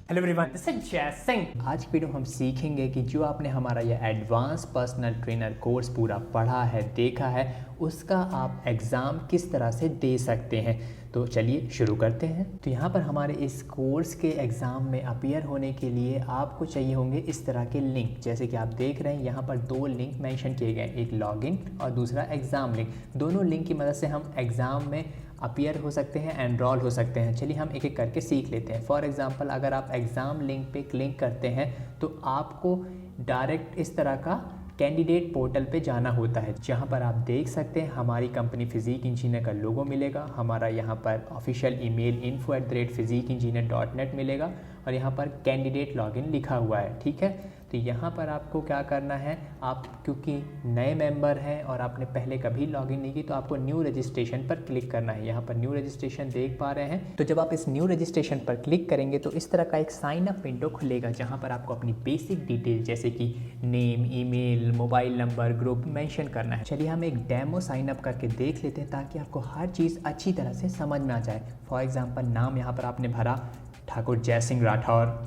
Hello everyone, this is जय सिंह। आज की वीडियो हम सीखेंगे कि जो आपने हमारा ये एडवांस पर्सनल ट्रेनर कोर्स पूरा पढ़ा है, देखा है, उसका आप एग्ज़ाम किस तरह से दे सकते हैं। तो चलिए शुरू करते हैं। तो यहाँ पर हमारे इस कोर्स के एग्ज़ाम में अपीयर होने के लिए आपको चाहिए होंगे इस तरह के लिंक। जैसे कि आप देख रहे हैं यहाँ पर दो लिंक मेंशन किए गए, एक लॉगिन और दूसरा एग्ज़ाम लिंक। दोनों लिंक की मदद से हम एग्ज़ाम में अपीयर हो सकते हैं, एनरोल हो सकते हैं। चलिए हम एक एक करके सीख लेते हैं। फॉर एग्ज़ाम्पल अगर आप एग्ज़ाम लिंक पे क्लिक करते हैं तो आपको डायरेक्ट इस तरह का कैंडिडेट पोर्टल पे जाना होता है, जहां पर आप देख सकते हैं हमारी कंपनी फिजिक इंजीनियर का लोगो मिलेगा, हमारा यहां पर ऑफिशियल ईमेल info@physicengineer.net मिलेगा और यहां पर कैंडिडेट लॉगिन लिखा हुआ है। ठीक है, तो यहाँ पर आपको क्या करना है, आप क्योंकि नए मेंबर हैं और आपने पहले कभी लॉगिन नहीं की तो आपको न्यू रजिस्ट्रेशन पर क्लिक करना है। यहाँ पर न्यू रजिस्ट्रेशन देख पा रहे हैं। तो जब आप इस न्यू रजिस्ट्रेशन पर क्लिक करेंगे तो इस तरह का एक साइन अप विंडो खुलेगा, जहाँ पर आपको अपनी बेसिक डिटेल जैसे कि name, email, mobile number, group mention करना है। चलिए हम एक डेमो साइन अप करके देख लेते हैं ताकि आपको हर चीज़ अच्छी तरह से समझ में आ जाए। फॉर एग्जाम्पल नाम यहाँ पर आपने भरा ठाकुर जय सिंह राठौर,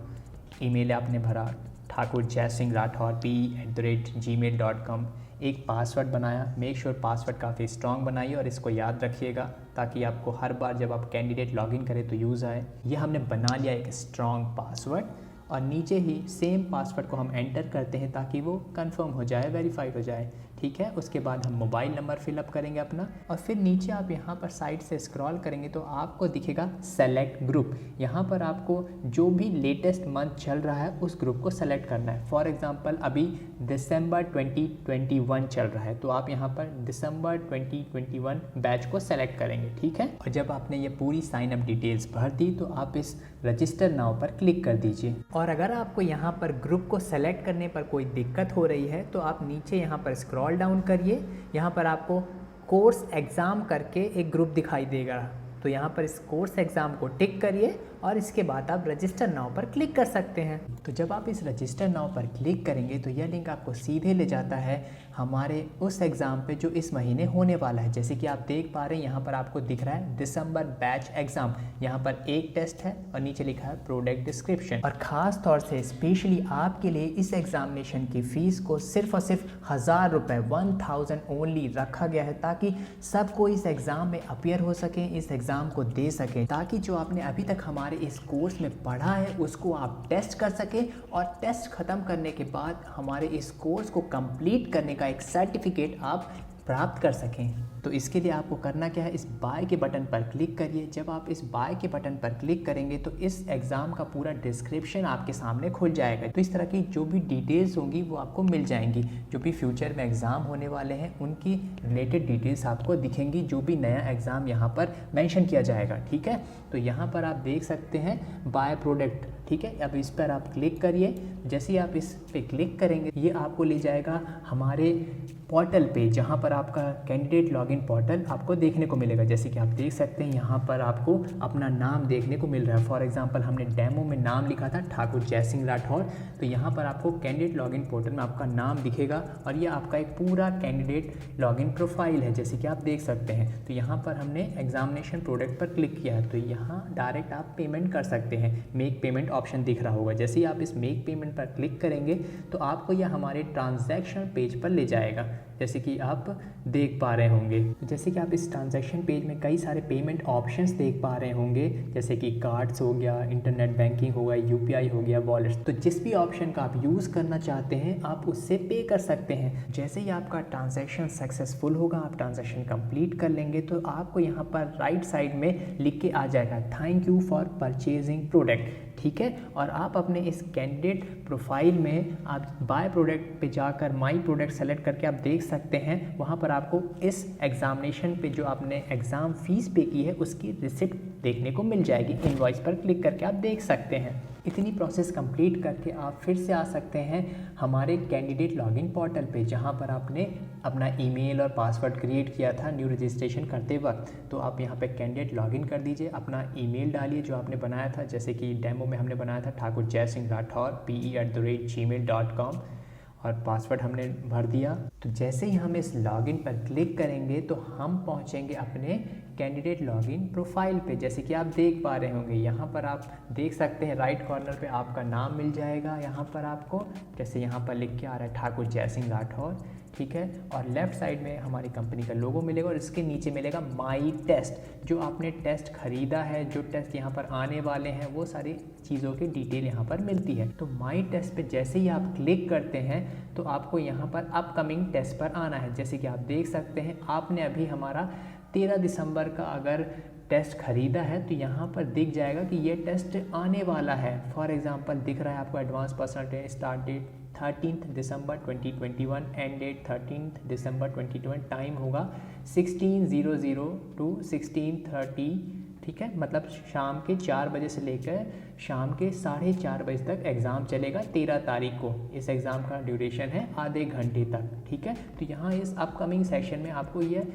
ईमेल आपने भरा ठाकुर जय सिंह राठौर p@gmail.com, एक पासवर्ड बनाया। मेक श्योर पासवर्ड काफ़ी स्ट्रॉन्ग बनाइए और इसको याद रखिएगा ताकि आपको हर बार जब आप कैंडिडेट लॉगिन करें तो यूज़ आए। ये हमने बना लिया एक स्ट्रॉन्ग पासवर्ड और नीचे ही सेम पासवर्ड को हम एंटर करते हैं ताकि वो कंफर्म हो जाए, वेरीफाइड हो जाए। ठीक है, उसके बाद हम मोबाइल नंबर फिलअप करेंगे अपना और फिर नीचे आप यहाँ पर साइड से स्क्रॉल करेंगे तो आपको दिखेगा सेलेक्ट ग्रुप। यहाँ पर आपको जो भी लेटेस्ट मंथ चल रहा है उस ग्रुप को सेलेक्ट करना है। फॉर एग्जांपल अभी दिसंबर 2021 चल रहा है तो आप यहाँ पर दिसंबर 2021 बैच को सेलेक्ट करेंगे। ठीक है, और जब आपने ये पूरी साइन अप डिटेल्स भर दी तो आप इस रजिस्टर नाउ पर क्लिक कर दीजिए। और अगर आपको यहाँ पर ग्रुप को सेलेक्ट करने पर कोई दिक्कत हो रही है तो आप नीचे यहाँ पर स्क्रॉल डाउन करिए। यहाँ पर आपको कोर्स एग्ज़ाम करके एक ग्रुप दिखाई देगा, तो यहाँ पर इस कोर्स एग्ज़ाम को टिक करिए और इसके बाद आप रजिस्टर नाउ पर क्लिक कर सकते हैं। तो जब आप इस रजिस्टर नाउ पर क्लिक करेंगे तो यह लिंक आपको सीधे ले जाता है हमारे उस एग्ज़ाम पे जो इस महीने होने वाला है। जैसे कि आप देख पा रहे हैं यहाँ पर आपको दिख रहा है दिसंबर बैच एग्ज़ाम। यहाँ पर एक टेस्ट है और नीचे लिखा है प्रोडक्ट डिस्क्रिप्शन। और ख़ास तौर से स्पेशली आपके लिए इस एग्जामिनेशन की फ़ीस को सिर्फ और सिर्फ 1000 रुपये 1000 ओनली रखा गया है ताकि सबको इस एग्ज़ाम में अपीयर हो सके, इस एग्ज़ाम को दे सकें, ताकि जो आपने अभी तक हमारे इस कोर्स में पढ़ा है उसको आप टेस्ट कर सकें और टेस्ट ख़त्म करने के बाद हमारे इस कोर्स को कंप्लीट करने का एक सर्टिफिकेट आप प्राप्त कर सकें। तो इसके लिए आपको करना क्या है, इस बाय के बटन पर क्लिक करिए। जब आप इस बाय के बटन पर क्लिक करेंगे तो इस एग्ज़ाम का पूरा डिस्क्रिप्शन आपके सामने खुल जाएगा। तो इस तरह की जो भी डिटेल्स होंगी वो आपको मिल जाएंगी। जो भी फ्यूचर में एग्ज़ाम होने वाले हैं उनकी रिलेटेड डिटेल्स आपको दिखेंगी, जो भी नया एग्ज़ाम यहाँ पर मेंशन किया जाएगा। ठीक है, तो यहाँ पर आप देख सकते हैं बाय प्रोडक्ट। ठीक है, अब इस पर आप क्लिक करिए। जैसे ही आप इस पर क्लिक करेंगे ये आपको ले जाएगा हमारे पोर्टल पे, जहाँ पर आपका कैंडिडेट लॉगिन पोर्टल आपको देखने को मिलेगा। जैसे कि आप देख सकते हैं यहाँ पर आपको अपना नाम देखने को मिल रहा है। फॉर एग्जांपल हमने डेमो में नाम लिखा था ठाकुर जय सिंह राठौर, तो यहाँ पर आपको कैंडिडेट लॉगिन पोर्टल में आपका नाम दिखेगा और ये आपका एक पूरा कैंडिडेट लॉगिन प्रोफाइल है, जैसे कि आप देख सकते हैं। तो यहाँ पर हमने एग्जामिनेशन प्रोडक्ट पर क्लिक किया है तो यहाँ डायरेक्ट आप पेमेंट कर सकते हैं। मेक पेमेंट ऑप्शन दिख रहा होगा। जैसे ही आप इस मेक पेमेंट पर क्लिक करेंगे तो आपको यह हमारे ट्रांजैक्शन पेज पर ले जाएगा, जैसे कि आप देख पा रहे होंगे। जैसे कि आप इस ट्रांजैक्शन पेज में कई सारे पेमेंट ऑप्शंस देख पा रहे होंगे, जैसे कि कार्ड्स हो गया, इंटरनेट बैंकिंग हो गया, यूपीआई हो गया, वॉलेट्स। तो जिस भी ऑप्शन का आप यूज़ करना चाहते हैं आप उससे पे कर सकते हैं। जैसे ही आपका ट्रांजैक्शन सक्सेसफुल होगा, आप ट्रांजैक्शन कंप्लीट कर लेंगे तो आपको यहाँ पर राइट साइड में लिख के आ जाएगा thank you for purchasing product. ठीक है, और आप अपने इस कैंडिडेट प्रोफाइल में आप बाय प्रोडक्ट पे जाकर माई प्रोडक्ट सेलेक्ट करके आप देख सकते हैं वहाँ पर आपको इस एग्जामिनेशन पे जो आपने एग्ज़ाम फीस पे की है उसकी रिसिप्ट देखने को मिल जाएगी। इनवॉइस पर क्लिक करके आप देख सकते हैं। इतनी प्रोसेस कंप्लीट करके आप फिर से आ सकते हैं हमारे कैंडिडेट लॉगिन पोर्टल पे, जहाँ पर आपने अपना ईमेल और पासवर्ड क्रिएट किया था न्यू रजिस्ट्रेशन करते वक्त। तो आप यहाँ पे कैंडिडेट लॉगिन कर दीजिए, अपना ईमेल डालिए जो आपने बनाया था, जैसे कि डेमो में हमने बनाया था ठाकुर जय सिंह राठौर pe@gmail.com और पासवर्ड हमने भर दिया। तो जैसे ही हम इस लॉगिन पर क्लिक करेंगे तो हम पहुँचेंगे अपने कैंडिडेट लॉगिन प्रोफाइल पे। जैसे कि आप देख पा रहे होंगे, यहाँ पर आप देख सकते हैं राइट कॉर्नर पे आपका नाम मिल जाएगा। यहाँ पर आपको जैसे यहाँ पर लिख के आ रहा है ठाकुर जय सिंह राठौर, ठीक है। और लेफ्ट साइड में हमारी कंपनी का लोगो मिलेगा और इसके नीचे मिलेगा माई टेस्ट। जो आपने टेस्ट खरीदा है, जो टेस्ट यहाँ पर आने वाले हैं, वो सारी चीज़ों की डिटेल यहाँ पर मिलती है। तो माई टेस्ट पे जैसे ही आप क्लिक करते हैं तो आपको यहाँ पर अपकमिंग टेस्ट पर आना है। जैसे कि आप देख सकते हैं, आपने अभी हमारा 13 दिसंबर का अगर टेस्ट खरीदा है तो यहाँ पर दिख जाएगा कि ये टेस्ट आने वाला है। फॉर एग्जांपल दिख रहा है आपको advance personal training start date 13 दिसंबर 2021, एंड डेट 13 दिसंबर 2020, टाइम होगा 16:00 to 16:30, ठीक है। मतलब शाम के 4 बजे से लेकर शाम के 4:30 बजे तक एग्ज़ाम चलेगा 13 तारीख को। इस एग्ज़ाम का ड्यूरेशन है आधे घंटे तक, ठीक है। तो यहाँ इस अपकमिंग सेशन में आपको ये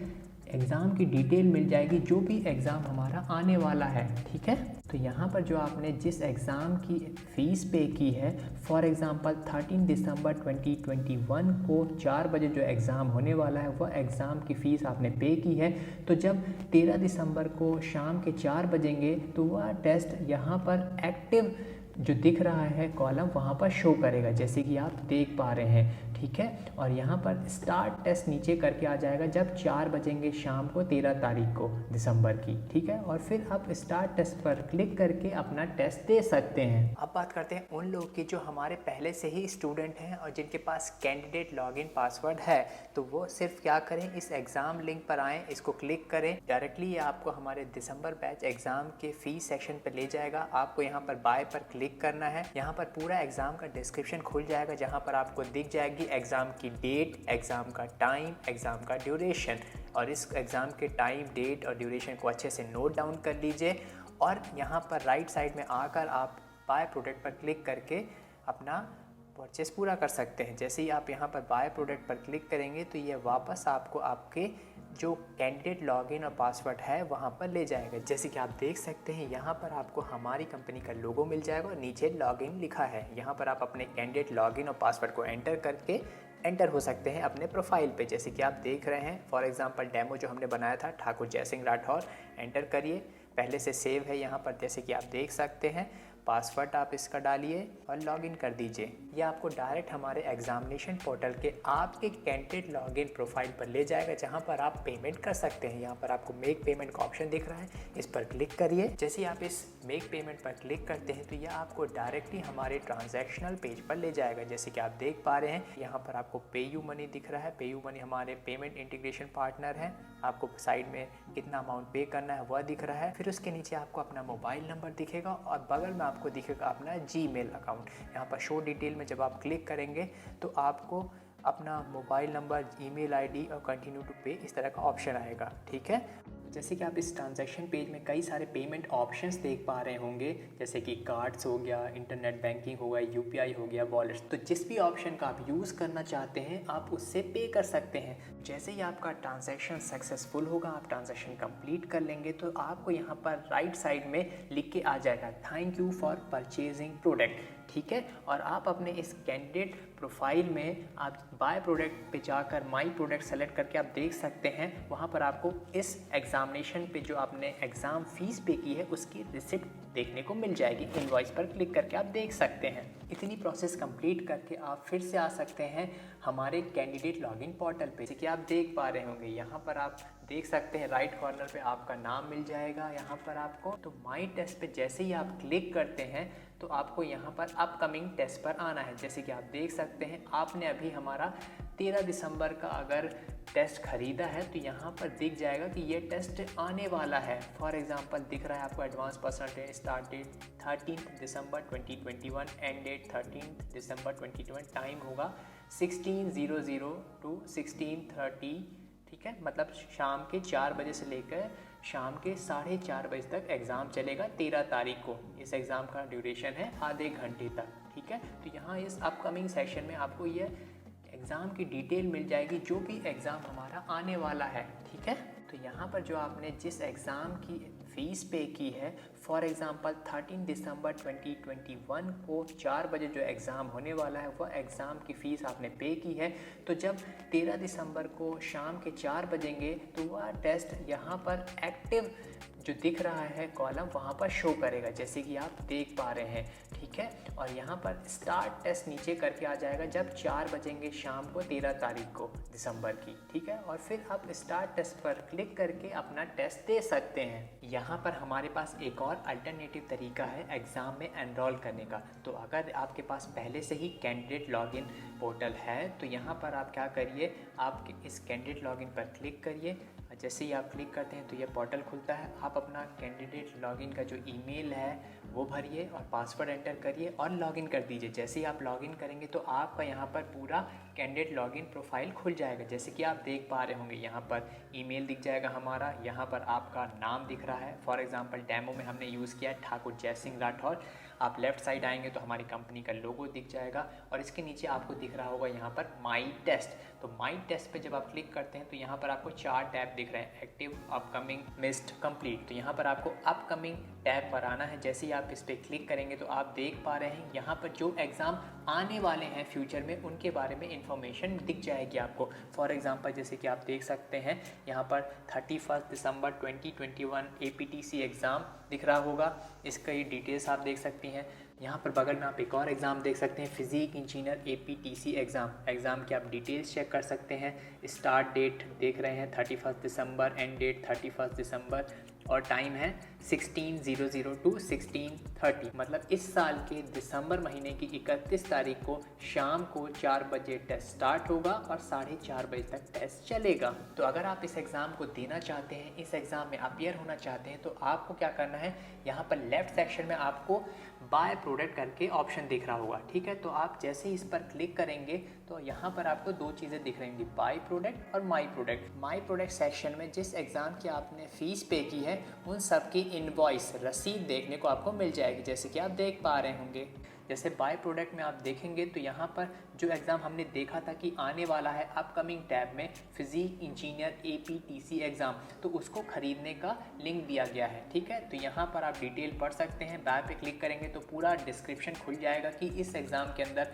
एग्ज़ाम की डिटेल मिल जाएगी, जो भी एग्ज़ाम हमारा आने वाला है, ठीक है। तो यहाँ पर जो आपने जिस एग्ज़ाम की फ़ीस पे की है, फॉर एग्ज़ाम्पल 13 दिसंबर 2021 को 4 बजे जो एग्ज़ाम होने वाला है, वह एग्ज़ाम की फ़ीस आपने पे की है। तो जब 13 दिसंबर को शाम के 4 बजेंगे तो वह टेस्ट यहाँ पर एक्टिव जो दिख रहा है कॉलम, वहाँ पर शो करेगा, जैसे कि आप देख पा रहे हैं, ठीक है। और यहाँ पर स्टार्ट टेस्ट नीचे करके आ जाएगा जब 4 बजेंगे शाम को 13 तारीख को दिसंबर की, ठीक है। और फिर आप स्टार्ट टेस्ट पर क्लिक करके अपना टेस्ट दे सकते हैं। अब बात करते हैं उन लोग की जो हमारे पहले से ही स्टूडेंट हैं और जिनके पास कैंडिडेट लॉगिन पासवर्ड है। तो वो सिर्फ क्या करें, इस एग्ज़ाम लिंक पर आएँ, इसको क्लिक करें, डायरेक्टली ये आपको हमारे दिसंबर बैच एग्ज़ाम के फ़ीस सेक्शन पर ले जाएगा। आपको यहाँ पर बाय पर क्लिक करना है। यहाँ पर पूरा एग्ज़ाम का डिस्क्रिप्शन खुल जाएगा, जहाँ पर आपको दिख जाएगी एग्ज़ाम की डेट, एग्ज़ाम का टाइम, एग्ज़ाम का ड्यूरेशन। और इस एग्ज़ाम के टाइम, डेट और ड्यूरेशन को अच्छे से नोट डाउन कर लीजिए। और यहाँ पर राइट साइड में आकर आप बाय प्रोडक्ट पर क्लिक करके अपना परचेस पूरा कर सकते हैं। जैसे ही आप यहाँ पर बाय प्रोडक्ट पर क्लिक करेंगे तो ये वापस आपको आपके जो कैंडिडेट लॉगिन और पासवर्ड है वहाँ पर ले जाएगा। जैसे कि आप देख सकते हैं, यहाँ पर आपको हमारी कंपनी का लोगो मिल जाएगा और नीचे लॉगिन लिखा है। यहाँ पर आप अपने कैंडिडेट लॉगिन और पासवर्ड को एंटर करके एंटर हो सकते हैं अपने प्रोफाइल पे। जैसे कि आप देख रहे हैं, फॉर एग्जांपल डेमो जो हमने बनाया था ठाकुर जय सिंह राठौर, एंटर करिए, पहले से सेव है यहाँ पर, जैसे कि आप देख सकते हैं। पासवर्ड आप इसका डालिए और लॉगिन कर दीजिए। ये आपको डायरेक्ट हमारे एग्जामिनेशन पोर्टल के आपके कैंडिडेट लॉगिन प्रोफाइल पर ले जाएगा, जहां पर आप पेमेंट कर सकते हैं। यहाँ पर आपको मेक पेमेंट का ऑप्शन दिख रहा है, इस पर क्लिक करिए। जैसे ही आप इस मेक पेमेंट पर क्लिक करते हैं तो यह आपको डायरेक्टली हमारे ट्रांजैक्शनल पेज पर ले जाएगा। जैसे कि आप देख पा रहे हैं, यहाँ पर आपको पेयू मनी दिख रहा है। पेयू मनी हमारे पेमेंट इंटीग्रेशन पार्टनर है। आपको साइड में कितना अमाउंट पे करना है वह दिख रहा है। फिर उसके नीचे आपको अपना मोबाइल नंबर दिखेगा और बगल में आपको दिखेगा अपना जीमेल अकाउंट। यहाँ पर शो डिटेल में जब आप क्लिक करेंगे तो आपको अपना मोबाइल नंबर, ईमेल आईडी और कंटिन्यू टू पे इस तरह का ऑप्शन आएगा, ठीक है। जैसे कि आप इस ट्रांजैक्शन पेज में कई सारे पेमेंट ऑप्शंस देख पा रहे होंगे, जैसे कि कार्ड्स हो गया, इंटरनेट बैंकिंग हो गया, यूपीआई हो गया, वॉलेट्स। तो जिस भी ऑप्शन का आप यूज़ करना चाहते हैं आप उससे पे कर सकते हैं। जैसे ही आपका ट्रांजैक्शन सक्सेसफुल होगा, आप ट्रांजैक्शन कंप्लीट कर लेंगे तो आपको यहाँ पर राइट साइड में लिख के आ जाएगा thank you for purchasing product, ठीक है। और आप अपने इस कैंडिडेट प्रोफाइल में आप बाय प्रोडक्ट पे जाकर माई प्रोडक्ट सेलेक्ट करके आप देख सकते हैं, वहाँ पर आपको इस एग्जामिनेशन पे जो आपने एग्ज़ाम फीस पे की है उसकी रिसिप्ट देखने को मिल जाएगी। इनवॉइस पर क्लिक करके आप देख सकते हैं। इतनी प्रोसेस कंप्लीट करके आप फिर से आ सकते हैं हमारे कैंडिडेट लॉगिन पोर्टल पे। जैसे कि आप देख पा रहे होंगे, यहाँ पर आप देख सकते हैं राइट कॉर्नर पे आपका नाम मिल जाएगा यहाँ पर आपको। तो माई टेस्ट पे जैसे ही आप क्लिक करते हैं तो आपको यहाँ पर अपकमिंग टेस्ट पर आना है। जैसे कि आप देख सकते हैं, आपने अभी हमारा 13 दिसंबर का अगर टेस्ट खरीदा है तो यहाँ पर दिख जाएगा कि ये टेस्ट आने वाला है। फॉर एग्जांपल दिख रहा है आपको advance personal training start date 13 दिसंबर 2021, एंड डेट 13 दिसंबर 2020, टाइम होगा 16:00 to 16:30, ठीक है। मतलब शाम के 4 बजे से लेकर शाम के 4:30 बजे तक एग्ज़ाम चलेगा 13 तारीख को। इस एग्ज़ाम का ड्यूरेशन है आधे घंटे तक, ठीक है। तो यहाँ इस अपकमिंग सेशन में आपको ये एग्ज़ाम की डिटेल मिल जाएगी, जो भी एग्ज़ाम हमारा आने वाला है, ठीक है। तो तो यहाँ पर जो आपने जिस एग्ज़ाम की फ़ीस पे की है, फॉर एग्ज़ाम्पल 13 दिसंबर 2021 को 4 बजे जो एग्ज़ाम होने वाला है वह एग्ज़ाम की फ़ीस आपने पे की है, तो जब 13 दिसंबर को शाम के 4 बजेंगे तो वह टेस्ट यहाँ पर एक्टिव जो दिख रहा है कॉलम वहाँ पर शो करेगा, जैसे कि आप देख पा रहे हैं, ठीक है। और यहाँ पर स्टार्ट टेस्ट नीचे करके आ जाएगा जब 4 बजेंगे शाम को 13 तारीख को दिसंबर की, ठीक है। और फिर आप स्टार्ट टेस्ट पर क्लिक करके अपना टेस्ट दे सकते हैं। यहाँ पर हमारे पास एक और अल्टरनेटिव तरीका है एग्ज़ाम में एनरोल करने का। तो अगर आपके पास पहले से ही कैंडिडेट लॉगिन पोर्टल है तो यहाँ पर आप क्या करिए, आप इस कैंडिडेट लॉगिन पर क्लिक करिए। जैसे ही आप क्लिक करते हैं तो यह पोर्टल खुलता है। आप अपना कैंडिडेट लॉगिन का जो ईमेल है वो भरिए और पासवर्ड एंटर करिए और लॉगिन कर दीजिए। जैसे ही आप लॉगिन करेंगे तो आपका यहाँ पर पूरा कैंडिडेट लॉगिन प्रोफाइल खुल जाएगा, जैसे कि आप देख पा रहे होंगे। यहाँ पर ईमेल दिख जाएगा हमारा, यहाँ पर आपका नाम दिख रहा है। फॉर एग्जांपल डेमो में हमने यूज़ किया है ठाकुर जय सिंह राठौर। आप लेफ़्ट साइड आएंगे तो हमारी कंपनी का लोगो दिख जाएगा और इसके नीचे आपको दिख रहा होगा यहाँ पर माई टेस्ट। तो माई टेस्ट पे जब आप क्लिक करते हैं तो यहाँ पर आपको 4 टैब दिख रहे हैं, एक्टिव, अपकमिंग, मिस्ड, कंप्लीट। तो यहाँ पर आपको अपकमिंग टैब पर आना है। जैसे ही आप इस पर क्लिक करेंगे तो आप देख पा रहे हैं यहाँ पर जो एग्ज़ाम आने वाले हैं फ्यूचर में उनके बारे में इंफॉर्मेशन दिख जाएगी आपको। फॉर एग्जांपल जैसे कि आप देख सकते हैं यहाँ पर 31 दिसंबर 2021 APTC एग्ज़ाम दिख रहा होगा, इसका ये डिटेल्स आप देख सकती हैं। यहाँ पर बगल में आप एक और एग्ज़ाम देख सकते हैं, फिज़िक इंजीनियर APTC एग्ज़ाम की आप डिटेल्स चेक कर सकते हैं। स्टार्ट डेट देख रहे हैं 31 दिसंबर, एंड डेट 31 दिसंबर और टाइम है 16:00 to 16:30। मतलब इस साल के दिसंबर महीने की 31 तारीख को शाम को 4 बजे टेस्ट स्टार्ट होगा और 4:30 बजे तक टेस्ट चलेगा। तो अगर आप इस एग्ज़ाम को देना चाहते हैं, इस एग्ज़ाम में अपीयर होना चाहते हैं, तो आपको क्या करना है, यहाँ पर लेफ़्ट सेक्शन में आपको बाय प्रोडक्ट करके ऑप्शन दिख रहा होगा, ठीक है। तो आप जैसे ही इस पर क्लिक करेंगे तो यहाँ पर आपको 2 चीज़ें दिख रही होंगी, बाय प्रोडक्ट और my product. My product section में जिस एग्ज़ाम की आपने फ़ीस पे की है उन सब की इनवॉइस, रसीद देखने को आपको मिल जाएगी, जैसे कि आप देख पा रहे होंगे। जैसे बाय प्रोडक्ट में आप देखेंगे तो यहाँ पर जो एग्ज़ाम हमने देखा था कि आने वाला है अपकमिंग टैब में फिज़िक इंजीनियर APTC एग्ज़ाम, तो उसको ख़रीदने का लिंक दिया गया है, ठीक है। तो यहाँ पर आप डिटेल पढ़ सकते हैं। बाय पे क्लिक करेंगे तो पूरा डिस्क्रिप्शन खुल जाएगा कि इस एग्ज़ाम के अंदर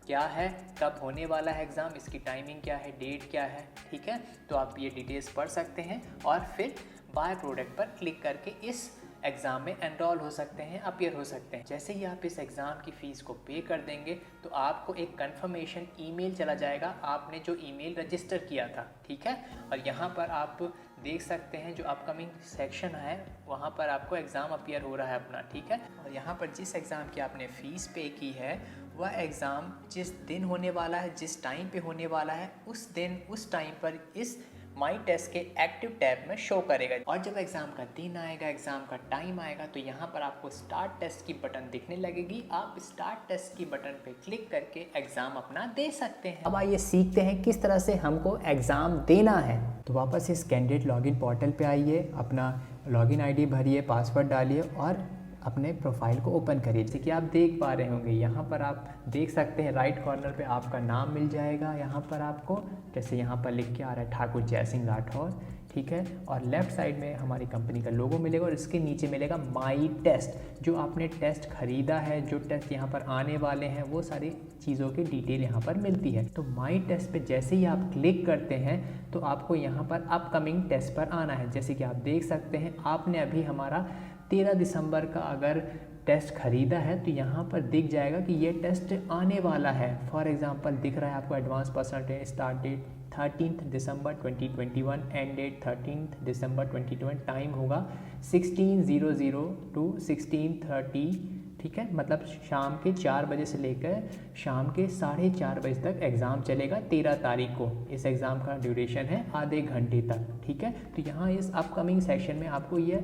क्या है, कब होने वाला है एग्ज़ाम, इसकी टाइमिंग क्या है, डेट क्या है, ठीक है। तो आप ये डिटेल्स पढ़ सकते हैं और फिर बाय प्रोडक्ट पर क्लिक करके इस एग्ज़ाम में एनरोल हो सकते हैं, अपीयर हो सकते हैं। जैसे ही आप इस एग्ज़ाम की फ़ीस को पे कर देंगे तो आपको एक कंफर्मेशन ईमेल चला जाएगा, आपने जो ईमेल रजिस्टर किया था, ठीक है। और यहाँ पर आप देख सकते हैं जो अपकमिंग सेक्शन है वहाँ पर आपको एग्ज़ाम अपीयर हो रहा है अपना, ठीक है। और यहाँ पर जिस एग्ज़ाम की आपने फ़ीस पे की है वह एग्ज़ाम जिस दिन होने वाला है, जिस टाइम पे होने वाला है, उस दिन उस टाइम पर इस माई टेस्ट के एक्टिव टैब में शो करेगा। और जब एग्ज़ाम का दिन आएगा, एग्ज़ाम का टाइम आएगा, तो यहाँ पर आपको स्टार्ट टेस्ट की बटन दिखने लगेगी। आप स्टार्ट टेस्ट की बटन पे क्लिक करके एग्ज़ाम अपना दे सकते हैं। अब आइए सीखते हैं किस तरह से हमको एग्ज़ाम देना है। तो वापस इस कैंडिडेट लॉगिन पोर्टल पे आइए, अपना लॉगिन आईडी भरिए, पासवर्ड डालिए और अपने प्रोफाइल को ओपन करिए। जैसे कि आप देख पा रहे होंगे यहाँ पर आप देख सकते हैं राइट कॉर्नर पे आपका नाम मिल जाएगा। यहाँ पर आपको जैसे यहाँ पर लिख के आ रहा है ठाकुर जय सिंह राठौर, ठीक है। और लेफ़्ट साइड में हमारी कंपनी का लोगो मिलेगा और इसके नीचे मिलेगा माई टेस्ट। जो आपने टेस्ट ख़रीदा है, जो टेस्ट यहाँ पर आने वाले हैं, वो सारी चीज़ों की डिटेल यहाँ पर मिलती है। तो माई टेस्ट पे जैसे ही आप क्लिक करते हैं तो आपको यहाँ पर अपकमिंग टेस्ट पर आना है। जैसे कि आप देख सकते हैं आपने अभी हमारा 13 दिसंबर का अगर टेस्ट ख़रीदा है तो यहाँ पर दिख जाएगा कि ये टेस्ट आने वाला है। फॉर एग्जांपल दिख रहा है आपको advance personal test, start date 13 दिसंबर 2021, एंड डेट 13 दिसंबर 2021, टाइम होगा 16:00 to 16:30, ठीक है। मतलब शाम के 4 बजे से लेकर शाम के 4:30 बजे तक एग्ज़ाम चलेगा 13 तारीख को। इस एग्ज़ाम का ड्यूरेशन है आधे घंटे तक, ठीक है। तो यहाँ इस अपकमिंग सेशन में आपको ये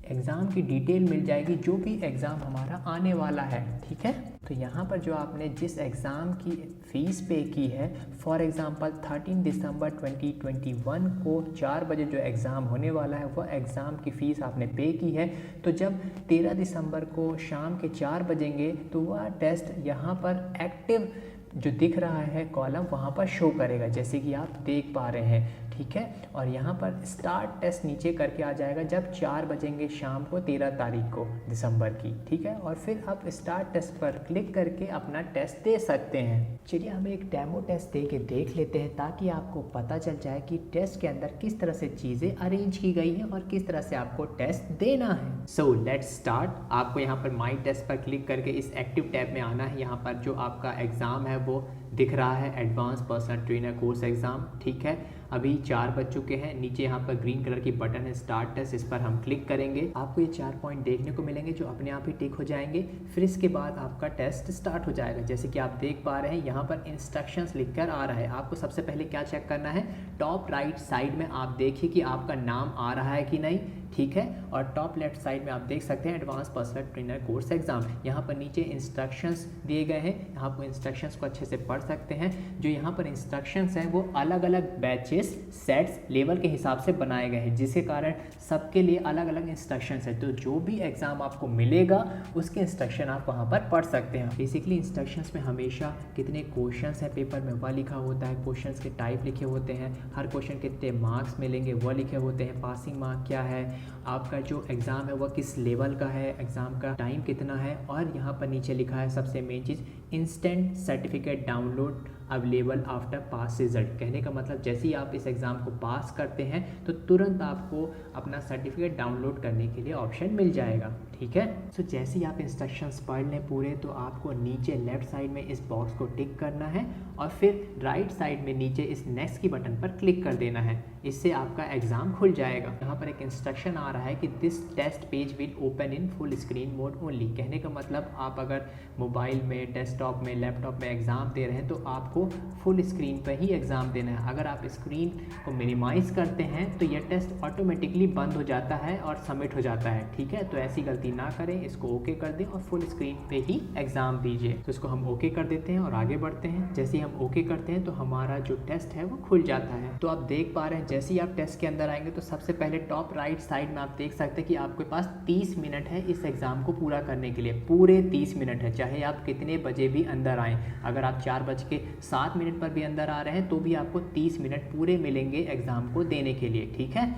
एग्ज़ाम की डिटेल मिल जाएगी, जो भी एग्ज़ाम हमारा आने वाला है, ठीक है। तो यहाँ पर जो आपने जिस एग्ज़ाम की फ़ीस पे की है, फॉर एग्ज़ाम्पल 13 दिसंबर 2021 को 4 बजे जो एग्ज़ाम होने वाला है वह एग्ज़ाम की फ़ीस आपने पे की है, तो जब 13 दिसंबर को शाम के 4 बजेंगे तो वह टेस्ट यहाँ पर एक्टिव जो दिख रहा है कॉलम वहाँ पर शो करेगा, जैसे कि आप देख पा रहे हैं। ठीक है। और यहाँ पर स्टार्ट टेस्ट नीचे करके आ जाएगा जब 4 बजेंगे शाम को 13 तारीख को दिसंबर की, ठीक है। और फिर आप स्टार्ट टेस्ट पर क्लिक करके अपना टेस्ट दे सकते हैं। चलिए हम एक डेमो टेस्ट दे के देख लेते हैं ताकि आपको पता चल जाए कि टेस्ट के अंदर किस तरह से चीज़ें अरेंज की गई हैं और किस तरह से आपको टेस्ट देना है। So let's start. आपको यहाँ पर माई टेस्ट पर क्लिक करके इस एक्टिव टैब में आना है। यहाँ पर जो आपका एग्ज़ाम है वो दिख रहा है, advance personal trainer course exam, ठीक है। अभी 4 बज चुके हैं। नीचे यहाँ पर ग्रीन कलर की बटन है स्टार्ट टेस्ट, इस पर हम क्लिक करेंगे। आपको ये 4 पॉइंट देखने को मिलेंगे जो अपने आप ही टिक हो जाएंगे। फिर इसके बाद आपका टेस्ट स्टार्ट हो जाएगा। जैसे कि आप देख पा रहे हैं यहाँ पर इंस्ट्रक्शंस लिखकर आ रहा है। आपको सबसे पहले क्या चेक करना है, टॉप राइट साइड में आप देखिए कि आपका नाम आ रहा है कि नहीं, ठीक है। और टॉप लेफ्ट साइड में आप देख सकते हैं advance personal trainer course exam. यहाँ पर नीचे इंस्ट्रक्शंस दिए गए हैं, आप वो इंस्ट्रक्शंस को अच्छे से पढ़ सकते हैं। जो यहाँ पर इंस्ट्रक्शंस हैं वो अलग अलग बैचेस, सेट्स, लेवल के हिसाब से बनाए गए हैं, जिसके कारण सबके लिए अलग अलग इंस्ट्रक्शंस है। तो जो भी एग्ज़ाम आपको मिलेगा उसके इंस्ट्रक्शन आप वहाँ पर पढ़ सकते हैं। बेसिकली इंस्ट्रक्शंस में हमेशा कितने क्वेश्चंस हैं पेपर में वह लिखा होता है, क्वेश्चंस के टाइप लिखे होते हैं, हर क्वेश्चन कितने मार्क्स मिलेंगे वह लिखे होते हैं, पासिंग मार्क क्या है, आपका जो एग्ज़ाम है वह किस लेवल का है, एग्ज़ाम का टाइम कितना है। और यहाँ पर नीचे लिखा है सबसे मेन चीज़, instant certificate download available after pass result. कहने का मतलब जैसे ही आप इस एग्ज़ाम को पास करते हैं तो तुरंत आपको अपना सर्टिफिकेट डाउनलोड करने के लिए ऑप्शन मिल जाएगा, ठीक है। सो जैसे ही आप इंस्ट्रक्शंस पढ़ लें पूरे तो आपको नीचे लेफ्ट साइड में इस बॉक्स को टिक करना है और फिर राइट साइड में नीचे इस नेक्स्ट की बटन पर क्लिक कर देना है। इससे आपका एग्ज़ाम खुल जाएगा। यहाँ पर एक इंस्ट्रक्शन आ रहा है कि this test page will open in full screen mode only. कहने का मतलब आप अगर मोबाइल में, डेस्कटॉप में, लैपटॉप में एग्ज़ाम दे रहे हैं तो आपको फुल स्क्रीन पर ही एग्ज़ाम देना है। अगर आप स्क्रीन को मिनिमाइज़ करते हैं तो यह टेस्ट ऑटोमेटिकली बंद हो जाता है और सबमिट हो जाता है, ठीक है। तो ऐसी गलती ना करें, इसको ओके कर दें और फुल स्क्रीन पे ही एग्ज़ाम दीजिए। तो इसको हम ओके कर देते हैं और आगे बढ़ते हैं। जैसे ही हम ओके करते हैं तो हमारा जो टेस्ट है वो खुल जाता है। तो आप देख पा रहे हैं जैसे ही आप टेस्ट के अंदर आएंगे तो सबसे पहले टॉप राइट साइड में आप देख सकते हैं कि आपके पास 30 मिनट है इस एग्ज़ाम को पूरा करने के लिए। पूरे 30 मिनट है, चाहे आप कितने बजे भी अंदर आएँ। अगर आप 4:07 पर भी अंदर आ रहे हैं तो भी आपको 30 मिनट पूरे मिलेंगे एग्ज़ाम को देने के लिए, ठीक है।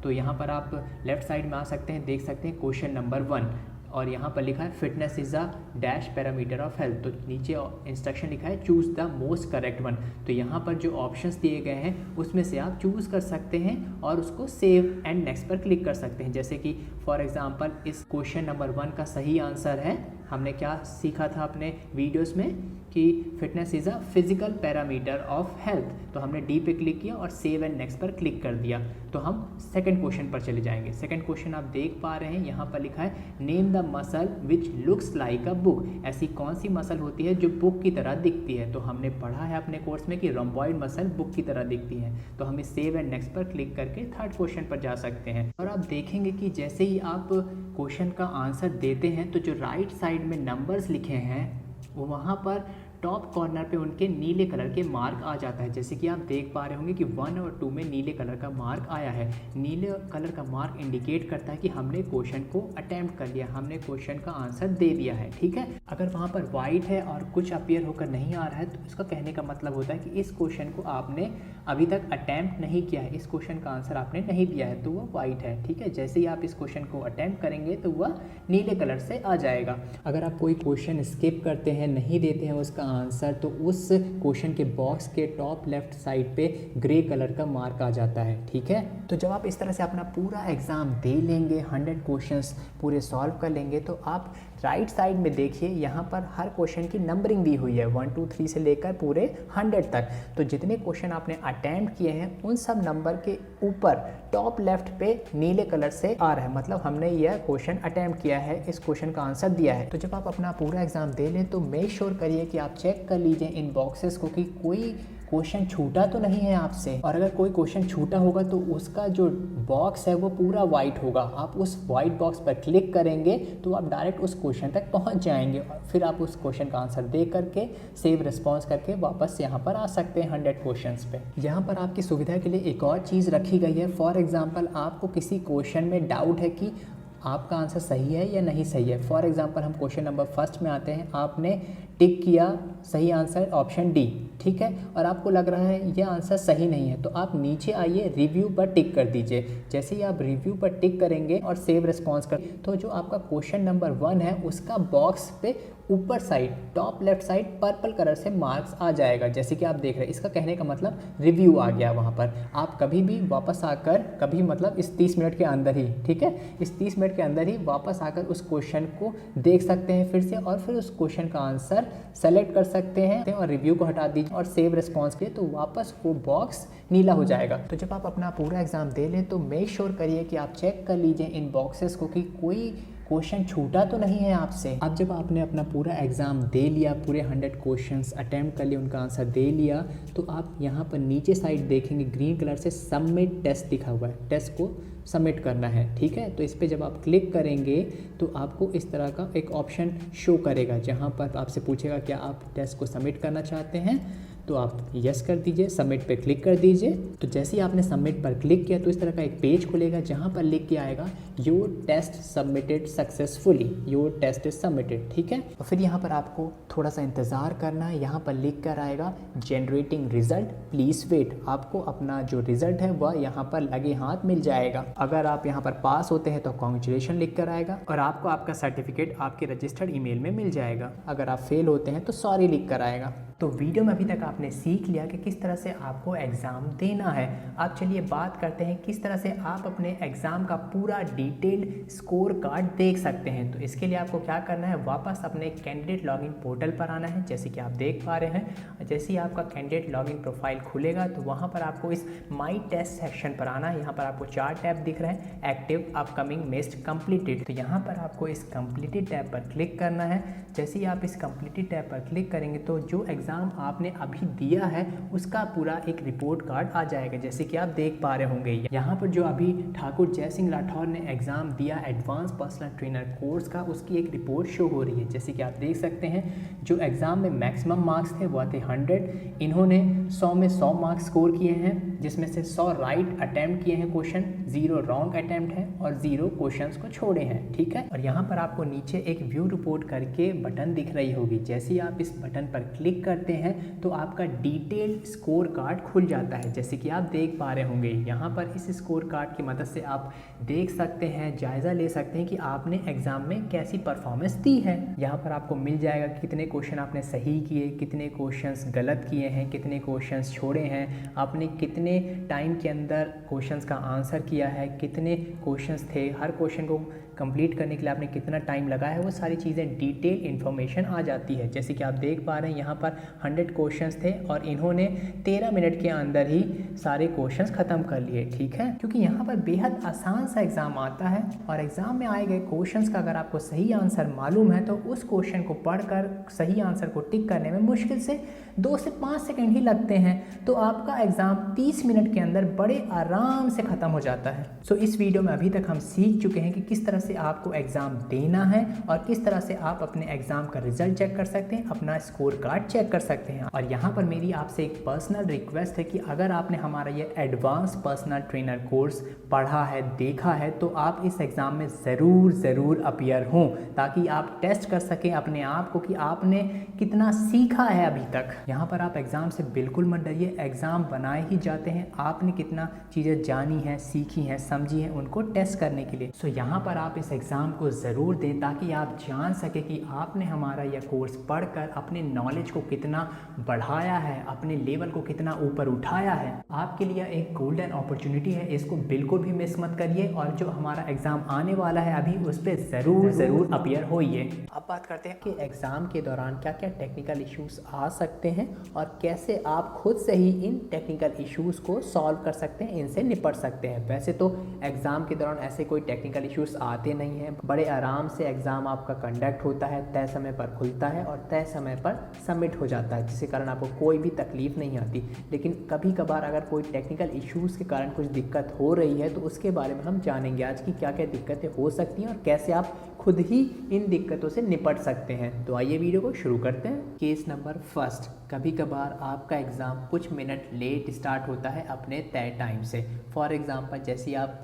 तो यहाँ पर आप लेफ्ट साइड में आ सकते हैं, देख सकते हैं क्वेश्चन नंबर 1 और यहाँ पर लिखा है fitness is a dash parameter of health. तो नीचे इंस्ट्रक्शन लिखा है choose the most correct one. तो यहाँ पर जो ऑप्शंस दिए गए हैं उसमें से आप चूज़ कर सकते हैं और उसको सेव एंड नेक्स्ट पर क्लिक कर सकते हैं। जैसे कि फॉर एग्जांपल इस क्वेश्चन नंबर 1 का सही आंसर है, हमने क्या सीखा था अपने वीडियोस में कि fitness is a physical parameter of health. तो हमने डी पे क्लिक किया और सेव एंड नेक्स्ट पर क्लिक कर दिया। तो हम सेकंड क्वेश्चन पर चले जाएंगे। सेकंड क्वेश्चन आप देख पा रहे हैं यहाँ पर लिखा है name the muscle which looks like a book. ऐसी कौन सी मसल होती है जो बुक की तरह दिखती है। तो हमने पढ़ा है अपने कोर्स में कि रोम्बॉइड मसल बुक की तरह दिखती है। तो हम इस सेव एंड नेक्स्ट पर क्लिक करके थर्ड क्वेश्चन पर जा सकते हैं। और आप देखेंगे कि जैसे ही आप क्वेश्चन का आंसर देते हैं तो जो राइट साइड में नंबर्स लिखे हैं वो वहाँ पर टॉप कॉर्नर पे उनके नीले कलर के मार्क आ जाता है। जैसे कि आप देख पा रहे होंगे कि 1 और 2 में नीले कलर का मार्क आया है। नीले कलर का मार्क इंडिकेट करता है कि हमने क्वेश्चन को अटेम्प्ट कर लिया, हमने क्वेश्चन का आंसर दे दिया है, ठीक है। अगर वहाँ पर वाइट है और कुछ अपीयर होकर नहीं आ रहा है तो इसका कहने का मतलब होता है कि इस क्वेश्चन को आपने अभी तक अटेम्प्ट नहीं किया है, इस क्वेश्चन का आंसर आपने नहीं दिया है, तो वह वाइट है, ठीक है। जैसे ही आप इस क्वेश्चन को अटेम्प्ट करेंगे तो वह नीले कलर से आ जाएगा। अगर आप कोई क्वेश्चन स्किप करते हैं, नहीं देते हैं उसका आंसर, तो उस क्वेश्चन के बॉक्स के टॉप लेफ्ट साइड पे ग्रे कलर का मार्क आ जाता है, ठीक है। तो जब आप इस तरह से अपना पूरा एग्ज़ाम दे लेंगे, 100 क्वेश्चंस पूरे सॉल्व कर लेंगे, तो आप राइट साइड में देखिए यहाँ पर हर क्वेश्चन की नंबरिंग दी हुई है 1 2 3 से लेकर पूरे 100 तक। तो जितने क्वेश्चन आपने अटेम्प्ट किए हैं उन सब नंबर के ऊपर टॉप लेफ्ट पे नीले कलर से आ रहा है, मतलब हमने यह क्वेश्चन अटेम्प्ट किया है, इस क्वेश्चन का आंसर दिया है। तो जब आप अपना पूरा एग्ज़ाम दे लें तो मेक श्योर करिए कि आप चेक कर लीजिए इन बॉक्सेस को कि कोई क्वेश्चन छूटा तो नहीं है आपसे। और अगर कोई क्वेश्चन छूटा होगा तो उसका जो बॉक्स है वो पूरा वाइट होगा। आप उस वाइट बॉक्स पर क्लिक करेंगे तो आप डायरेक्ट उस क्वेश्चन तक पहुंच जाएंगे और फिर आप उस क्वेश्चन का आंसर दे करके सेव रिस्पॉन्स करके वापस यहाँ पर आ सकते हैं 100 क्वेश्चंस पे। यहाँ पर आपकी सुविधा के लिए एक और चीज़ रखी गई है। फॉर एग्जाम्पल आपको किसी क्वेश्चन में डाउट है कि आपका आंसर सही है या नहीं सही है। फॉर एग्जांपल हम क्वेश्चन नंबर 1 में आते हैं, आपने टिक किया सही आंसर ऑप्शन डी, ठीक है, और आपको लग रहा है ये आंसर सही नहीं है, तो आप नीचे आइए, रिव्यू पर टिक कर दीजिए। जैसे ही आप रिव्यू पर टिक करेंगे और सेव रिस्पॉन्स कर, तो जो आपका क्वेश्चन नंबर 1 है उसका बॉक्स पे ऊपर side top left side purple colour से मार्क्स आ जाएगा, जैसे कि आप देख रहे हैं। इसका कहने का मतलब रिव्यू आ गया वहाँ पर। आप कभी भी वापस आकर, कभी मतलब इस 30 मिनट के अंदर ही, ठीक है, इस 30 मिनट के अंदर ही वापस आकर उस क्वेश्चन को देख सकते हैं फिर से, और फिर उस क्वेश्चन का आंसर सेलेक्ट कर सकते हैं और रिव्यू को हटा दीजिए और सेव रिस्पॉन्स के, तो वापस वो बॉक्स नीला हो जाएगा। तो जब आप अपना पूरा एग्जाम दे लें तो मेक श्योर करिए कि आप चेक कर लीजिए इन बॉक्सेस को कि कोई क्वेश्चन छूटा तो नहीं है आपसे। अब जब आपने अपना पूरा एग्ज़ाम दे लिया, पूरे 100 क्वेश्चंस अटैम्प्ट कर लिए, उनका आंसर दे लिया, तो आप यहाँ पर नीचे साइड देखेंगे ग्रीन कलर से सबमिट टेस्ट लिखा हुआ है। टेस्ट को सबमिट करना है, ठीक है। तो इस पर जब आप क्लिक करेंगे तो आपको इस तरह का एक ऑप्शन शो करेगा, जहाँ पर आपसे पूछेगा क्या आप टेस्ट को सबमिट करना चाहते हैं, तो आप यस कर दीजिए, सबमिट पे क्लिक कर दीजिए। तो जैसे ही आपने सबमिट पर क्लिक किया तो इस तरह का एक पेज खुलेगा जहाँ पर लिख के आएगा your test submitted successfully, your test is submitted, ठीक है। और फिर यहाँ पर आपको थोड़ा सा इंतज़ार करना है। यहाँ पर लिख कर आएगा जनरेटिंग रिजल्ट, प्लीज़ वेट। आपको अपना जो रिजल्ट है वह यहाँ पर लगे हाथ मिल जाएगा। अगर आप यहाँ पर पास होते हैं तो कॉन्ग्रेचुलेशन लिख कर आएगा और आपको आपका सर्टिफिकेट आपके रजिस्टर्ड ईमेल में मिल जाएगा। अगर आप फेल होते हैं तो सॉरी लिख कर आएगा। तो वीडियो में अभी तक आपने सीख लिया कि किस तरह से आपको एग्ज़ाम देना है। अब चलिए बात करते हैं किस तरह से आप अपने एग्ज़ाम का पूरा डिटेल्ड स्कोर कार्ड देख सकते हैं। तो इसके लिए आपको क्या करना है, वापस अपने कैंडिडेट लॉगिन पोर्टल पर आना है, जैसे कि आप देख पा रहे हैं। जैसे ही आपका कैंडिडेट लॉगिन प्रोफाइल खुलेगा तो वहाँ पर आपको इस माई टेस्ट सेक्शन पर आना है। यहाँ पर आपको 4 टैब दिख रहे हैं, एक्टिव, अपकमिंग, मिस्ड, कंप्लीटेड। तो यहाँ पर आपको इस कंप्लीटेड टैब पर क्लिक करना है। जैसे ही आप इस कंप्लीटेड टैब पर क्लिक करेंगे तो जो एग्ज़ाम आपने अभी दिया है उसका पूरा एक रिपोर्ट कार्ड आ जाएगा, जैसे कि आप देख पा रहे होंगे। यहाँ पर जो अभी ठाकुर जय सिंह राठौर ने एग्ज़ाम दिया एडवांस पर्सनल ट्रेनर कोर्स का, उसकी एक रिपोर्ट शो हो रही है, जैसे कि आप देख सकते हैं। जो एग्ज़ाम में मैक्सिमम मार्क्स थे वह थे 100। इन्होंने 100 में 100 मार्क्स स्कोर किए हैं, जिसमें से 100 राइट अटैम्प्ट किए हैं क्वेश्चन, 0 रॉन्ग अटैम्प्ट है और 0 क्वेश्चंस को छोड़े हैं, ठीक है। और यहाँ पर आपको नीचे एक व्यू रिपोर्ट करके बटन दिख रही होगी। जैसे ही आप इस बटन पर क्लिक करते हैं तो आपका डिटेल्ड स्कोर कार्ड खुल जाता है, जैसे कि आप देख पा रहे होंगे। यहाँ पर इस स्कोर कार्ड की मदद से आप देख सकते हैं, जायज़ा ले सकते हैं कि आपने एग्ज़ाम में कैसी परफॉर्मेंस दी है। यहाँ पर आपको मिल जाएगा कितने क्वेश्चन आपने सही किए, कितने क्वेश्चंस गलत किए हैं, कितने क्वेश्चंस छोड़े हैं, आपने कितने टाइम के अंदर क्वेश्चंस का आंसर किया है, कितने क्वेश्चंस थे, हर क्वेश्चन को कंप्लीट करने के लिए आपने कितना टाइम लगाया है, वो सारी चीज़ें डिटेल इन्फॉर्मेशन आ जाती है। जैसे कि आप देख पा रहे हैं यहाँ पर 100 क्वेश्चंस थे और इन्होंने 13 मिनट के अंदर ही सारे क्वेश्चंस ख़त्म कर लिए, ठीक है। क्योंकि यहाँ पर बेहद आसान सा एग्ज़ाम आता है और एग्ज़ाम में आए गए क्वेश्चंस का अगर आपको सही आंसर मालूम है तो उस क्वेश्चन को पढ़कर सही आंसर को टिक करने में मुश्किल से 2 से 5 सेकेंड ही लगते हैं। तो आपका एग्ज़ाम 30 मिनट के अंदर बड़े आराम से ख़त्म हो जाता है। सो इस वीडियो में अभी तक हम सीख चुके हैं कि किस तरह से आपको एग्ज़ाम देना है और किस तरह से आप अपने एग्ज़ाम का रिजल्ट चेक कर सकते हैं, अपना स्कोर कार्ड चेक कर सकते हैं। और यहाँ पर मेरी आपसे एक पर्सनल रिक्वेस्ट है कि अगर आपने हमारा ये एडवांस पर्सनल ट्रेनर कोर्स पढ़ा है, देखा है, तो आप इस एग्ज़ाम में ज़रूर अपीयर हों, ताकि आप टेस्ट कर सकें अपने आप को कि आपने कितना सीखा है अभी तक। यहाँ पर आप एग्ज़ाम से बिल्कुल मत डरिए, एग्ज़ाम बनाए ही जाते हैं। आपने कितना चीज़ें जानी हैं, सीखी हैं, समझी हैं, उनको टेस्ट करने के लिए। सो यहाँ पर आप इस एग्ज़ाम को ज़रूर दें ताकि आप जान सकें कि आपने हमारा यह कोर्स पढ़कर अपने नॉलेज को कितना बढ़ाया है, अपने लेवल को कितना ऊपर उठाया है। आपके लिए एक गोल्डन अपॉर्चुनिटी है, इसको बिल्कुल भी मिस मत करिए। और जो हमारा एग्ज़ाम आने वाला है अभी, उस पर ज़रूर अपीयर होइए। अब बात करते हैं कि एग्ज़ाम के दौरान क्या क्या टेक्निकल इश्यूज़ आ सकते हैं और कैसे आप खुद से ही इन टेक्निकल इश्यूज़ को सॉल्व कर सकते हैं, इनसे निपट सकते हैं। वैसे तो एग्ज़ाम के दौरान ऐसे कोई टेक्निकल इश्यूज़ आते नहीं हैं, बड़े आराम से एग्ज़ाम आपका कंडक्ट होता है, तय समय पर खुलता है और तय समय पर सबमिट हो जाता है, जिसके कारण आपको कोई भी तकलीफ़ नहीं आती। लेकिन कभी कभार अगर कोई टेक्निकल इश्यूज़ के कारण कुछ दिक्कत हो रही है तो उसके बारे में हम जानेंगे आज की क्या क्या दिक्कतें हो सकती हैं और कैसे आप खुद ही इन दिक्कतों से निपट सकते हैं। तो आइए वीडियो को शुरू करते हैं। केस नंबर फर्स्ट, कभी कभार आपका एग्ज़ाम कुछ मिनट लेट स्टार्ट होता है अपने तय टाइम से। फॉर एग्ज़ाम्पल जैसे आप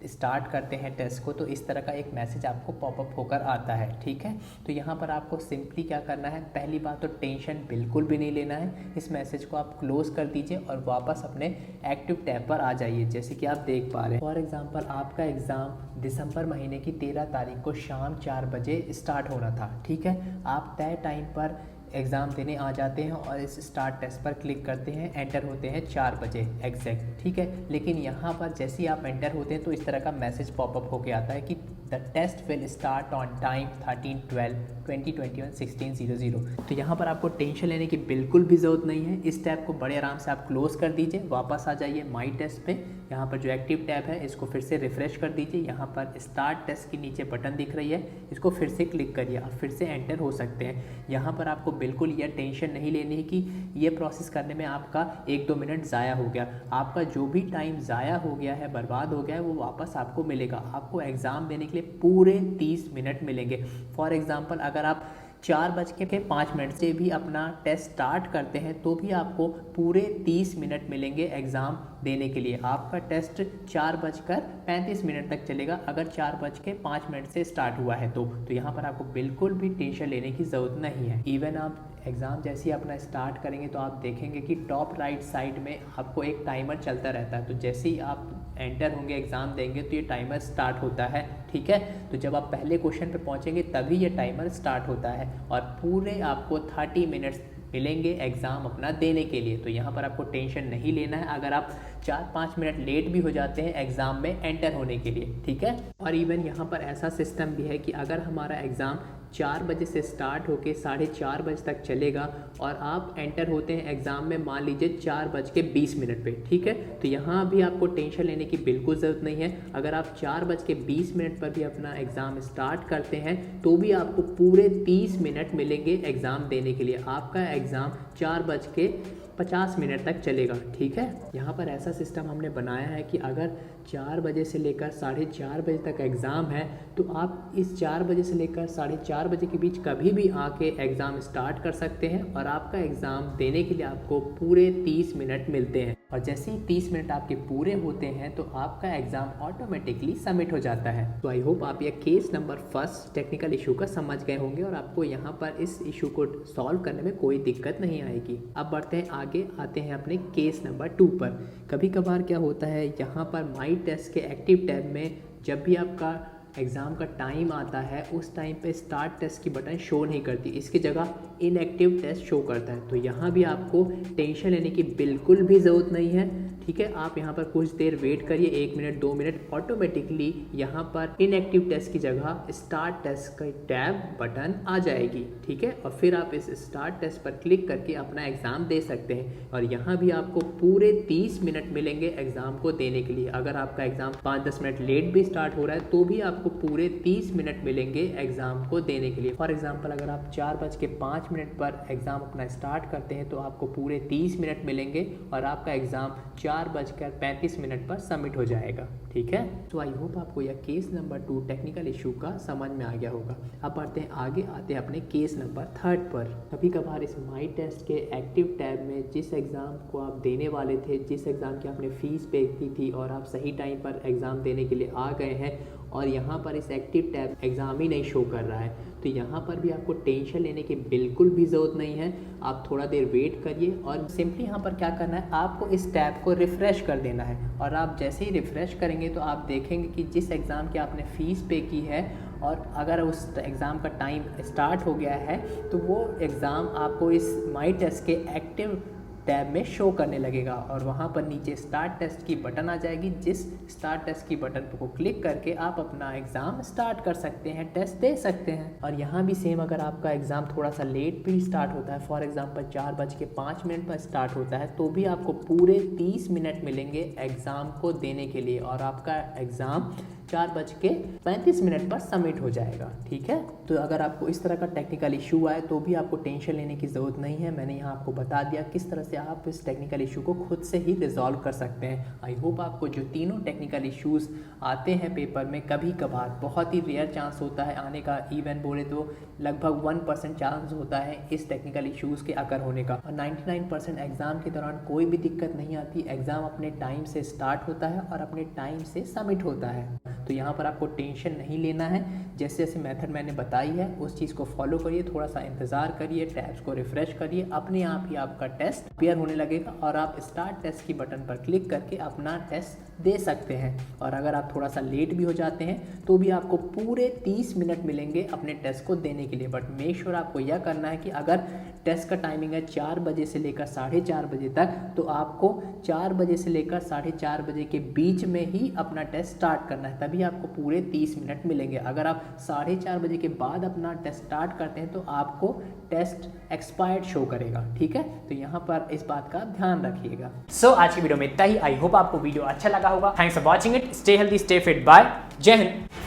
स्टार्ट करते हैं टेस्ट को तो इस तरह का एक मैसेज आपको पॉपअप होकर आता है। ठीक है, तो यहाँ पर आपको सिंपली क्या करना है, पहली बात तो टेंशन बिल्कुल भी नहीं लेना है। इस मैसेज को आप क्लोज कर दीजिए और वापस अपने एक्टिव टैब पर आ जाइए। जैसे कि आप देख पा रहे हैं, फॉर एग्जांपल आपका एग्ज़ाम दिसंबर महीने की 13 तारीख को शाम 4 बजे स्टार्ट होना था। ठीक है, आप तय टाइम पर एग्ज़ाम देने आ जाते हैं और इस स्टार्ट टेस्ट पर क्लिक करते हैं, एंटर होते हैं 4 बजे एग्जैक्ट। ठीक है, लेकिन यहाँ पर जैसे ही आप एंटर होते हैं तो इस तरह का मैसेज पॉपअप होके आता है कि the test will start on time 13/12/2021 16:00। तो यहाँ पर आपको टेंशन लेने की बिल्कुल भी ज़रूरत नहीं है। इस टैब को बड़े आराम से आप क्लोज कर दीजिए, वापस आ जाइए माई टेस्ट पे। यहाँ पर जो एक्टिव टैब है इसको फिर से रिफ्रेश कर दीजिए। यहाँ पर स्टार्ट टेस्ट के नीचे बटन दिख रही है, इसको फिर से क्लिक करिए, आप फिर से एंटर हो सकते हैं। यहाँ पर आपको बिल्कुल यह टेंशन नहीं लेनी है कि ये प्रोसेस करने में आपका 1-2 मिनट ज़ाया हो गया। आपका जो भी टाइम ज़ाया हो गया है, बर्बाद हो गया है, वो वापस आपको मिलेगा। आपको एग्ज़ाम देने के लिए पूरे 30 मिनट मिलेंगे। फॉर एग्ज़ाम्पल अगर आप 4:05 से भी अपना टेस्ट स्टार्ट करते हैं तो भी आपको पूरे 30 मिनट मिलेंगे एग्ज़ाम देने के लिए। आपका टेस्ट 4:35 तक चलेगा अगर 4:05 से स्टार्ट हुआ है तो यहाँ पर आपको बिल्कुल भी टेंशन लेने की ज़रूरत नहीं है। इवन आप एग्ज़ाम जैसे ही अपना स्टार्ट करेंगे तो आप देखेंगे कि टॉप राइट साइड में आपको एक टाइमर चलता रहता है। तो जैसे ही आप एंटर होंगे, एग्ज़ाम देंगे तो ये टाइमर स्टार्ट होता है। ठीक है, तो जब आप पहले क्वेश्चन पे पहुंचेंगे तभी ये टाइमर स्टार्ट होता है और पूरे आपको 30 मिनट्स मिलेंगे एग्ज़ाम अपना देने के लिए। तो यहाँ पर आपको टेंशन नहीं लेना है अगर आप 4-5 मिनट लेट भी हो जाते हैं एग्ज़ाम में एंटर होने के लिए। ठीक है, और इवन यहाँ पर ऐसा सिस्टम भी है कि अगर हमारा एग्ज़ाम 4 बजे से स्टार्ट होके 4:30 बजे तक चलेगा और आप एंटर होते हैं एग्ज़ाम में मान लीजिए 4:20 पे। ठीक है, तो यहाँ भी आपको टेंशन लेने की बिल्कुल ज़रूरत नहीं है। अगर आप 4:20 पर भी अपना एग्ज़ाम स्टार्ट करते हैं तो भी आपको पूरे 30 मिनट मिलेंगे एग्ज़ाम देने के लिए। आपका एग्ज़ाम 4:50 तक चलेगा। ठीक है, यहाँ पर ऐसा सिस्टम हमने बनाया है कि अगर 4 बजे से लेकर 4:30 बजे तक एग्ज़ाम है तो आप इस 4 बजे से लेकर 4:30 बजे के बीच कभी भी आके एग्ज़ाम स्टार्ट कर सकते हैं और आपका एग्ज़ाम देने के लिए आपको पूरे 30 मिनट मिलते हैं। और जैसे ही 30 मिनट आपके पूरे होते हैं तो आपका एग्ज़ाम ऑटोमेटिकली सबमिट हो जाता है। तो आई होप आप यह केस नंबर 1 टेक्निकल इशू का समझ गए होंगे और आपको यहाँ पर इस इशू को सॉल्व करने में कोई दिक्कत नहीं आएगी। अब बढ़ते हैं आगे, आते हैं अपने केस नंबर 2 पर। कभी कभार क्या होता है, यहाँ पर माई टेस्ट के एक्टिव टैब में जब भी आपका एग्ज़ाम का टाइम आता है उस टाइम पे स्टार्ट टेस्ट की बटन शो नहीं करती, इसकी जगह इनएक्टिव टेस्ट शो करता है। तो यहाँ भी आपको टेंशन लेने की बिल्कुल भी ज़रूरत नहीं है। ठीक है, आप यहाँ पर कुछ देर वेट करिए, 1 मिनट 2 मिनट, ऑटोमेटिकली यहाँ पर इनएक्टिव टेस्ट की जगह स्टार्ट टेस्ट का टैब बटन आ जाएगी। ठीक है, और फिर आप इस स्टार्ट टेस्ट पर क्लिक करके अपना एग्ज़ाम दे सकते हैं और यहाँ भी आपको पूरे 30 मिनट मिलेंगे एग्ज़ाम को देने के लिए। अगर आपका एग्ज़ाम 5-10 मिनट लेट भी स्टार्ट हो रहा है तो भी आपको पूरे 30 मिनट मिलेंगे एग्ज़ाम को देने के लिए। फॉर एग्जांपल अगर आप 4:05 पर एग्ज़ाम अपना स्टार्ट करते हैं तो आपको पूरे 30 मिनट मिलेंगे और आपका एग्ज़ाम 4:35 पर सबमिट हो जाएगा। ठीक है, तो आई होप आपको यह केस नंबर 2 टेक्निकल इशू का समझ में आ गया होगा। अब बढ़ते हैं आगे, आते हैं अपने केस नंबर 3 पर। कभी कभार इस माई टेस्ट के एक्टिव टैब में जिस एग्ज़ाम को आप देने वाले थे, जिस एग्ज़ाम की आपने फ़ीस पे की थी और आप सही टाइम पर एग्ज़ाम देने के लिए आ गए हैं और यहाँ पर इस एक्टिव टैब एग्ज़ाम ही नहीं शो कर रहा है, तो यहाँ पर भी आपको टेंशन लेने की बिल्कुल भी ज़रूरत नहीं है। आप थोड़ा देर वेट करिए और सिंपली यहाँ पर क्या करना है, आपको इस टैब को रिफ़्रेश कर देना है और आप जैसे ही रिफ़्रेश करेंगे तो आप देखेंगे कि जिस एग्ज़ाम की आपने फ़ीस पे की है और अगर उस एग्ज़ाम का टाइम स्टार्ट हो गया है तो वो एग्ज़ाम आपको इस माई टेस्ट के एक्टिव टैब में शो करने लगेगा और वहाँ पर नीचे स्टार्ट टेस्ट की बटन आ जाएगी। जिस स्टार्ट टेस्ट की बटन को क्लिक करके आप अपना एग्ज़ाम स्टार्ट कर सकते हैं, टेस्ट दे सकते हैं। और यहाँ भी सेम, अगर आपका एग्ज़ाम थोड़ा सा लेट भी स्टार्ट होता है, फॉर एग्ज़ाम्पल 4:05 पर स्टार्ट होता है, तो भी आपको पूरे 30 मिनट मिलेंगे एग्ज़ाम को देने के लिए और आपका एग्ज़ाम 4:35 पर सबमिट हो जाएगा। ठीक है, तो अगर आपको इस तरह का टेक्निकल इशू आए तो भी आपको टेंशन लेने की ज़रूरत नहीं है। मैंने यहाँ आपको बता दिया किस तरह से आप इस टेक्निकल इशू को खुद से ही रिजॉल्व कर सकते हैं। आई होप आपको जो तीनों टेक्निकल इश्यूज़ आते हैं पेपर में, कभी कभार बहुत ही रेयर चांस होता है आने का, इवन बोले तो लगभग 1% चांस होता है इस टेक्निकल इश्यूज़ के अकर होने का, और 99% एग्ज़ाम के दौरान कोई भी दिक्कत नहीं आती। एग्ज़ाम अपने टाइम से स्टार्ट होता है और अपने टाइम से सबमिट होता है। तो यहाँ पर आपको टेंशन नहीं लेना है। जैसे जैसे मेथड मैंने बताई है उस चीज़ को फॉलो करिए, थोड़ा सा इंतज़ार करिए, टैब्स को रिफ्रेश करिए, अपने आप ही आपका टेस्ट क्लियर होने लगेगा और आप स्टार्ट टेस्ट की बटन पर क्लिक करके अपना टेस्ट दे सकते हैं। और अगर आप थोड़ा सा लेट भी हो जाते हैं तो भी आपको पूरे 30 मिनट मिलेंगे अपने टेस्ट को देने के लिए। बट मेक श्योर आपको यह करना है कि अगर टेस्ट का टाइमिंग है 4 बजे से लेकर 4:30 बजे तक, तो आपको 4 बजे से लेकर 4:30 बजे के बीच में ही अपना टेस्ट स्टार्ट करना है, तभी आपको पूरे 30 मिनट मिलेंगे। अगर आप 4:30 बजे के बाद अपना टेस्ट स्टार्ट करते हैं तो आपको टेस्ट एक्सपायर्ड शो करेगा। ठीक है, तो यहाँ पर इस बात का ध्यान रखिएगा। सो आज की वीडियो में इतना ही। आई होप आपको वीडियो अच्छा लगा होगा। Thanks for watching it. Stay healthy, stay fit. Bye. जय हिंद।